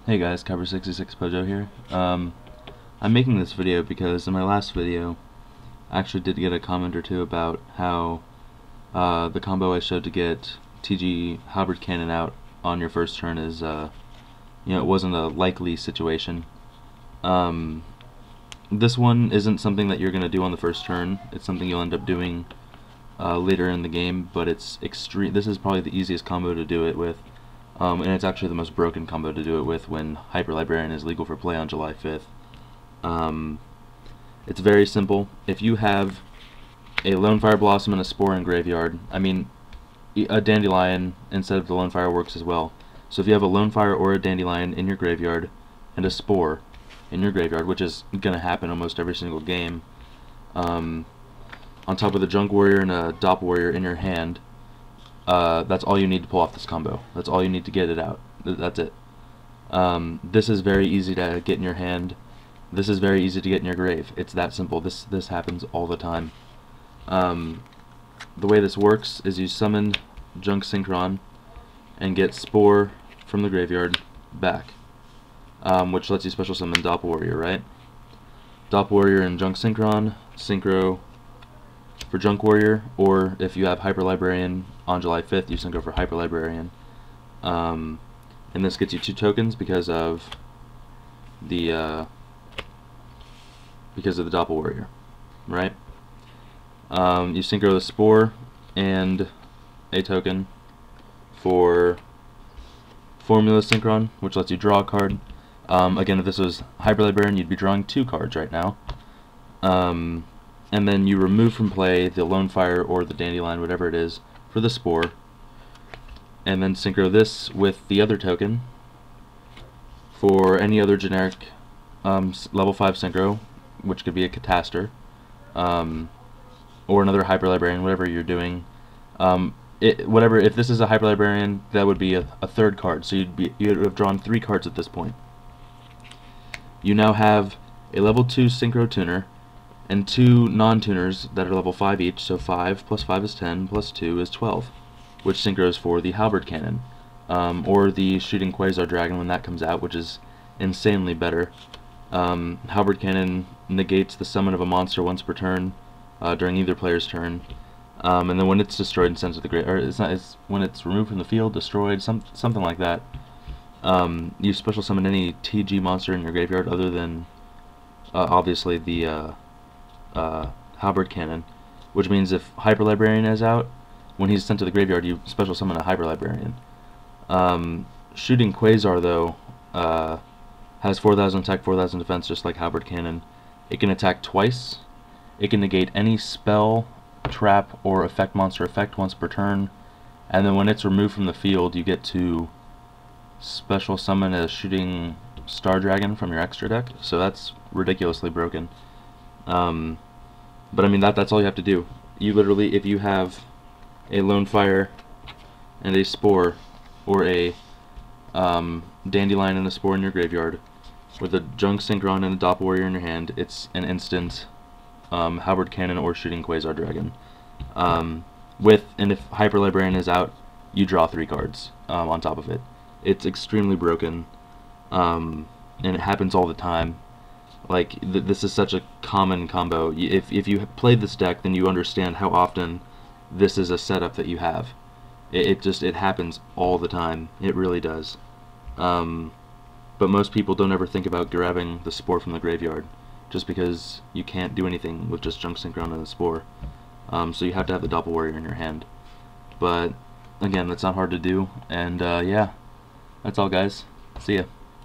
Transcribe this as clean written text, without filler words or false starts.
Hey guys, Cover66 Pojo here. I'm making this video because in my last video I actually did get a comment or two about how the combo I showed to get TG Halberd cannon out on your first turn is, it wasn't a likely situation. This one isn't something that you're going to do on the first turn. It's something you'll end up doing later in the game, but it's extreme. This is probably the easiest combo to do it with. And it's actually the most broken combo to do it with when Hyper Librarian is legal for play on July 5th. It's very simple. If you have a Lonefire Blossom and a Spore in graveyard, a Dandylion instead of the Lonefire works as well. So if you have a Lonefire or a Dandylion in your graveyard and a Spore in your graveyard, which is going to happen almost every single game, on top of the Junk Warrior and a Doppelwarrior in your hand, that's all you need to pull off this combo. That's all you need to get it out. That's it. This is very easy to get in your hand. This is very easy to get in your grave. It's that simple. This happens all the time. The way this works is you summon Junk Synchron and get Spore from the graveyard back, which lets you special summon Doppelwarrior, right? Doppelwarrior and Junk Synchron, Synchro for Junk Warrior, or if you have Hyper Librarian on July 5th, you synchro for Hyper Librarian. And this gets you 2 tokens because of the Doppelwarrior, right? You synchro the Spore and a token for Formula Synchron, which lets you draw a card. Again, if this was Hyper Librarian, you'd be drawing 2 cards right now. And then you remove from play the Lonefire or the Dandylion, whatever it is, for the Spore, and then synchro this with the other token for any other generic level 5 synchro, which could be a Catastor, or another Hyper Librarian, whatever you're doing. If this is a Hyper Librarian, that would be a 3rd card, so you'd have drawn 3 cards at this point. You now have a level 2 Synchro Tuner and 2 non-tuners that are level 5 each, so 5 plus 5 is 10, plus 2 is 12, which synchros for the Halberd cannon, or the shooting Quasar dragon when that comes out, which is insanely better. Halberd cannon negates the summon of a monster once per turn during either player's turn, and then when it's destroyed and sent to the grave, or it's when it's removed from the field, destroyed, something like that. You special summon any TG monster in your graveyard other than obviously the Halberd cannon, which means if Hyper Librarian is out, when he's sent to the graveyard, you special summon a Hyper Librarian. Shooting Quasar, though, has 4,000 attack, 4,000 defense, just like Halberd cannon. It can attack twice. It can negate any spell, trap, or effect monster effect once per turn, and then when it's removed from the field, you get to special summon a shooting Star Dragon from your extra deck. So that's ridiculously broken. But that's all you have to do. You literally, if you have a Lonefire and a Spore, or a Dandylion and a Spore in your graveyard, with a Junk Synchron and a Doppelwarrior in your hand, it's an instant Halberd cannon or shooting Quasar dragon. And if Hyper Librarian is out, you draw 3 cards on top of it. It's extremely broken, and it happens all the time. Like, this is such a common combo. If you played this deck, then you understand how often this is a setup that you have. It happens all the time. It really does. But most people don't ever think about grabbing the Spore from the graveyard, just because you can't do anything with just Junk Synchron and the Spore. So you have to have the Doppelwarrior in your hand. But again, that's not hard to do. And yeah, that's all, guys. See ya.